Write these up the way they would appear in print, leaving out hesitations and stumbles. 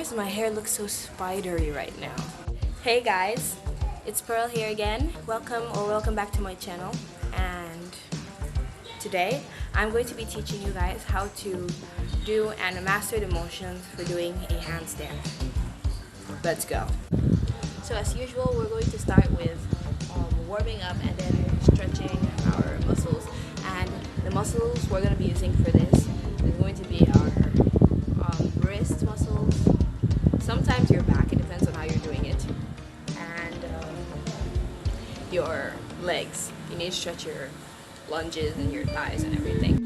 does my hair look so spidery right now? Hey guys, it's Pearl here again. Welcome back to my channel. And today I'm going to be teaching you guys how to do and master the motions for doing a handstand. Let's go. So as usual, we're going to start with warming up and then stretching our muscles. And the muscles we're going to be using for this is going to be our wrist muscles, sometimes your back, it depends on how you're doing it, and your legs. You need to stretch your lunges and your thighs and everything.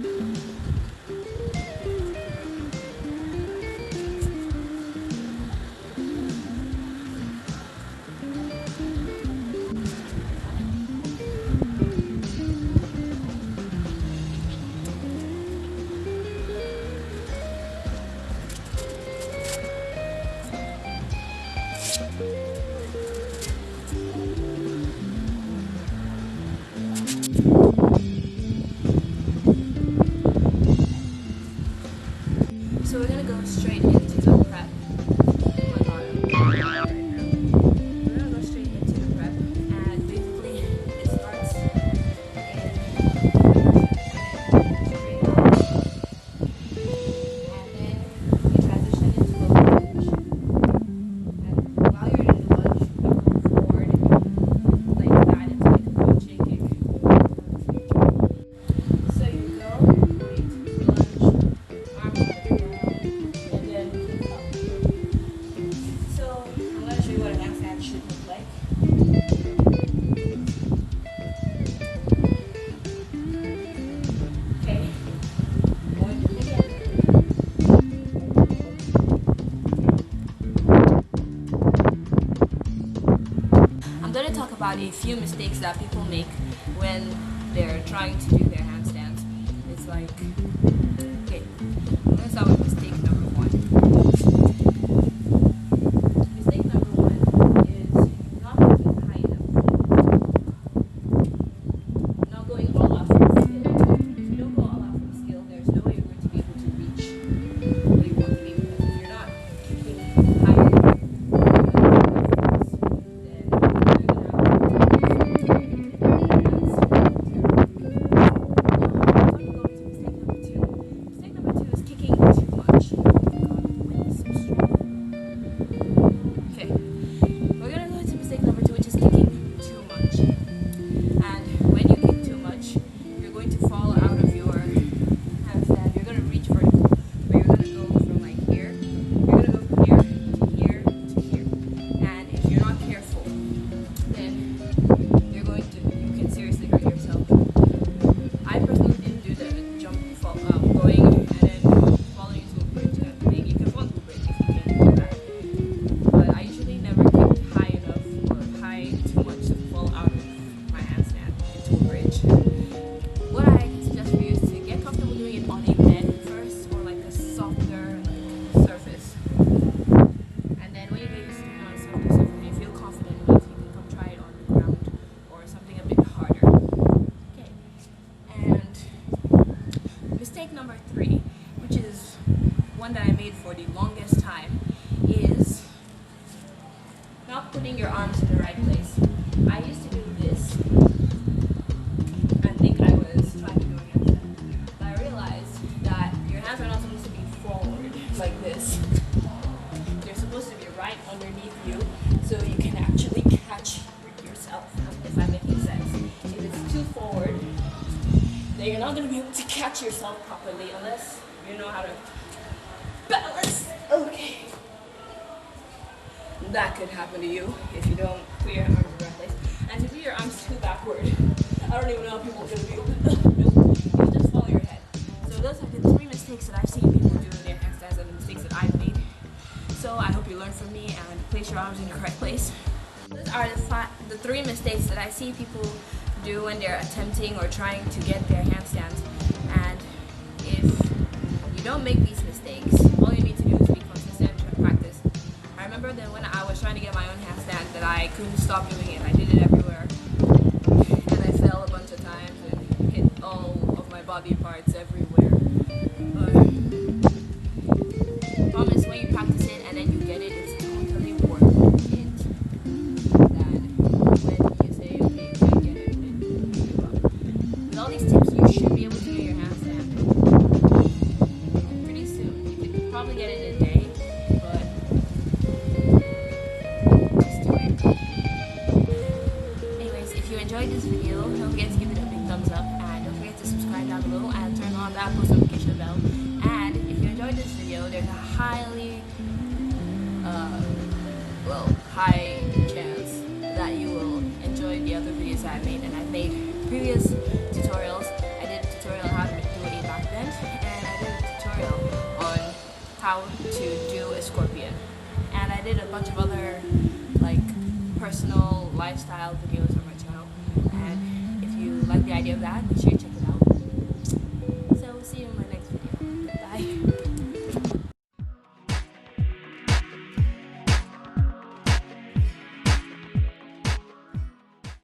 So we're gonna go straight into the prep. Oh my god, I'm right now. We're gonna go straight into the prep, and basically it starts straight up, and then you transition into a lunge. And while you're in the lunge, you go forward like that. It's like a coaching kick. So you go, lunge, arms up. What a handstand should look like. Okay, going to begin. I'm going to talk about a few mistakes that people make when they're trying to do their handstands. It's like, okay, I'm going to start with mistake number one. Mistake number three, which is one that I made for the longest time, is not putting your arms in the right place. I used to do this and think I was trying to do a handstand, but I realized that your hands are not supposed to be forward like this. They're supposed to be right underneath you, so you can actually catch yourself, if I'm making sense. If it's too forward, then you're not going to be able to catch yourself properly unless you know how to balance. Okay. That could happen to you if you don't put your arms in the right place. And to do your arms too backward, I don't even know how people are going to be able to you just follow your head. So those are the three mistakes that I've seen people do in their handstands and the mistakes that I've made. So I hope you learn from me and place your arms in the correct place. Those are the three mistakes that I see people do when they're attempting or trying to get their handstands. And if you don't make these mistakes, all you need to do is be consistent and practice. I remember that when I was trying to get my own handstand that I couldn't stop doing it. I did it everywhere. And I fell a bunch of times and hit all of my body parts everywhere. But the problem is when you practice practice it and then you get it, it's totally worth it. Than when you say, okay, you can't get it, and you give up. With all these tips, you should be able to get your handstand pretty soon. You could probably get it in a day, but just do it. Anyways, if you enjoyed this video, don't forget to give it a big thumbs up, and don't forget to subscribe down below and turn on that post notification bell. And if you enjoyed this video, there's a high chance that you will enjoy the other videos I've made. And I've made previous tutorials. I did a tutorial on how to do a back bend, and I did a tutorial on how to do a scorpion. And I did a bunch of other like personal lifestyle videos on my channel. And if you like the idea of that, make sure you check